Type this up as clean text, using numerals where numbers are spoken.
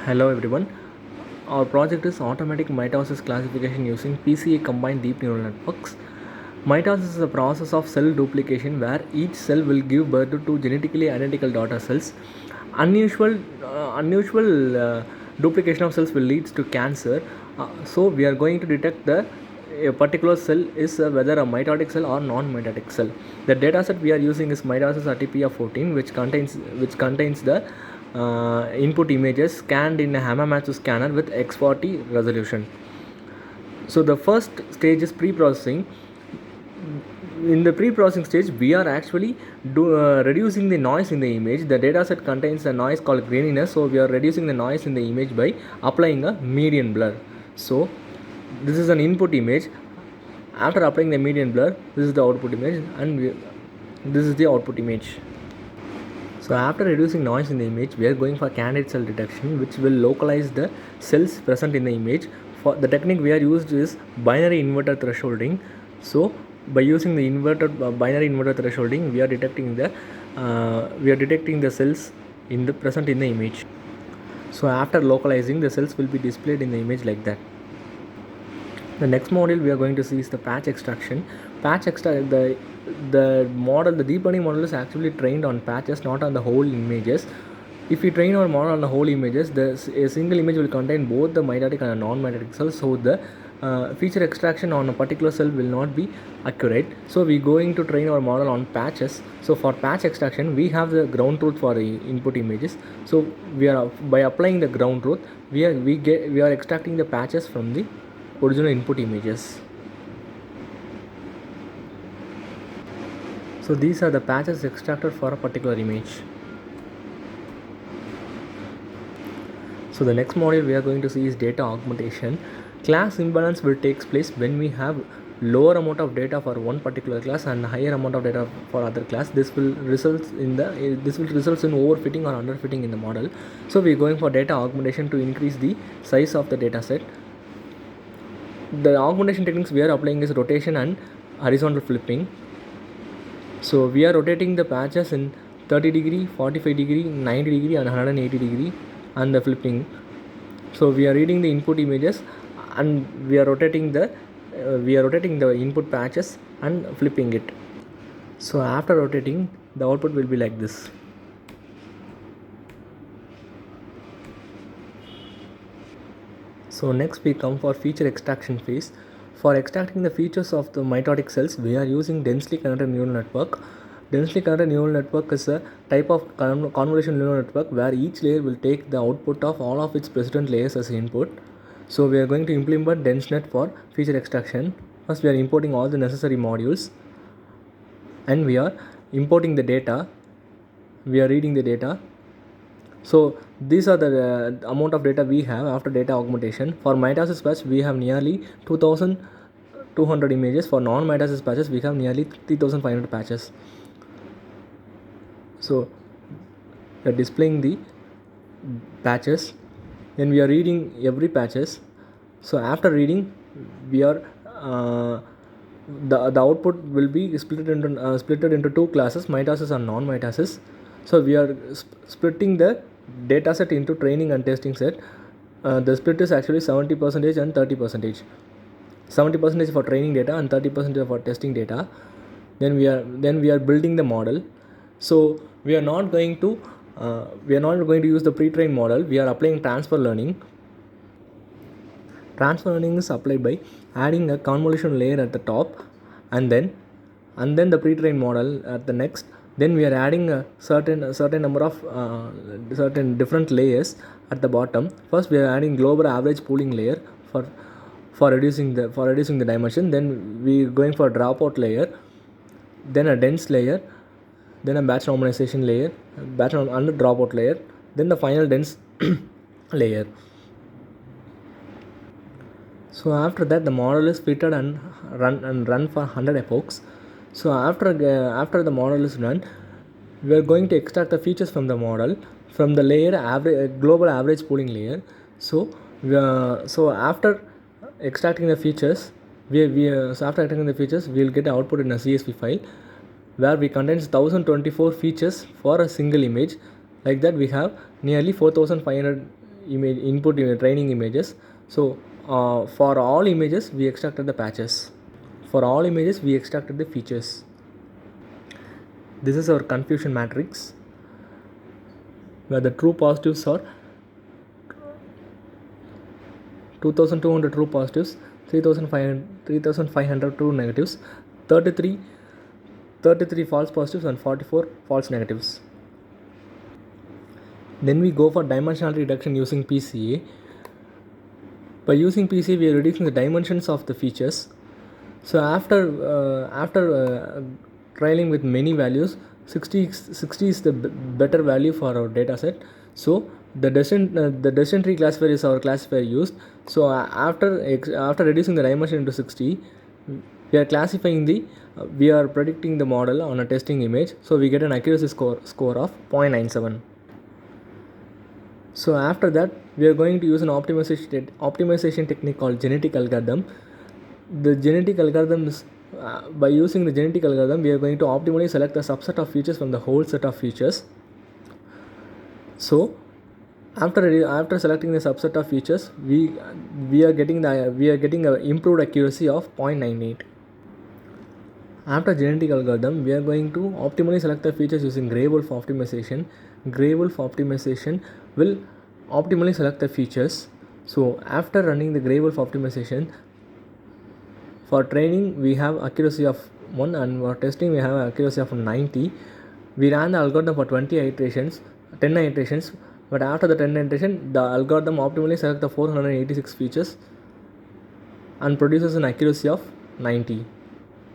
Hello everyone. Our project is automatic mitosis classification using PCA combined deep neural networks. Mitosis is a process of cell duplication where each cell will give birth to two genetically identical daughter cells. Unusual duplication of cells will lead to cancer. So we are going to detect a particular cell is whether a mitotic cell or non-mitotic cell. The dataset we are using is mitosis ATPF14, which contains the input images scanned in a Hamamatsu scanner with X40 resolution. So the first stage is pre-processing. In the pre-processing stage, we are actually reducing the noise in the image. The dataset contains a noise called graininess, so we are reducing the noise in the image by applying a median blur. So this is an input image. After applying the median blur, this is the output image, and this is the output image. So after reducing noise in the image, we are going for candidate cell detection, which will localize the cells present in the image. For the technique we are used is binary inverter thresholding. So by using the binary inverter thresholding, we are detecting the cells present in the image. So after localizing, the cells will be displayed in the image like that. The next module we are going to see is the patch extraction. The deep learning model is actually trained on patches, not on the whole images. If we train our model on the whole images, a single image will contain both the mitotic and non-mitotic cells, so the feature extraction on a particular cell will not be accurate. So we are going to train our model on patches. So for patch extraction, we have the ground truth for the input images. So by applying the ground truth, we are extracting the patches from the original input images. So these are the patches extracted for a particular image. So the next module we are going to see is data augmentation. Class imbalance will take place when we have lower amount of data for one particular class and higher amount of data for other class. This will result in overfitting or underfitting in the model. So we are going for data augmentation to increase the size of the data set. The augmentation techniques we are applying is rotation and horizontal flipping. So we are rotating the patches in 30 degree, 45 degree, 90 degree and 180 degree, and the flipping. So we are reading the input images and we are rotating the input patches and flipping it. So after rotating, the output will be like this. So next we come for feature extraction phase. For extracting the features of the mitotic cells, we are using densely connected neural network. Densely connected neural network is a type of convolutional neural network where each layer will take the output of all of its precedent layers as input. So we are going to implement DenseNet for feature extraction. First we are importing all the necessary modules and we are importing the data. We are reading the data. So these are the amount of data we have after data augmentation. For mitosis patch, we have nearly 2200 images. For non-mitosis patches, we have nearly 3500 patches. So we are displaying the patches. Then we are reading every patches. So after reading, we are the output will be split into two classes, mitosis and non-mitosis. So we are splitting the data set into training and testing set. The split is actually 70% and 30%. 70% for training data and 30% for testing data. Then we are building the model. So we are not going to use the pre-trained model. We are applying transfer learning. Transfer learning is applied by adding a convolution layer at the top and then the pre-trained model at the next. Then we are adding a certain number of certain different layers at the bottom. First we are adding global average pooling layer for reducing the dimension. Then we are going for a dropout layer, then a dense layer, then a batch normalization layer, batch and dropout layer, then the final dense layer. So after that, the model is fitted and run for 100 epochs. So after the model is run, we are going to extract the features from the model from the layer global average pooling layer. So after extracting the features, we will get the output in a CSV file where we contains 1024 features for a single image. Like that, we have nearly 4500 image input training images. So for all images we extracted the patches. For all images we extracted the features. This is our confusion matrix, where the true positives are 2200 true positives, 3500 true negatives, 33 false positives and 44 false negatives. Then we go for dimensionality reduction using PCA. By using PCA we are reducing the dimensions of the features. So after trialing with many values, 60 is the better value for our data set. So the decision tree classifier is our classifier used. So after reducing the dimension into 60, we are classifying we are predicting the model on a testing image. So we get an accuracy score of 0.97. So after that we are going to use an optimization technique called genetic algorithm. The genetic algorithm is by using the genetic algorithm we are going to optimally select a subset of features from the whole set of features. So after selecting the subset of features, we are getting a improved accuracy of 0.98. After genetic algorithm, we are going to optimally select the features using Gray Wolf optimization. Gray Wolf optimization will optimally select the features. So after running the Gray Wolf optimization, for training we have accuracy of 1 and for testing we have accuracy of 90. We ran the algorithm for 10 iterations, but after the 10 iteration the algorithm optimally selects the 486 features and produces an accuracy of 90.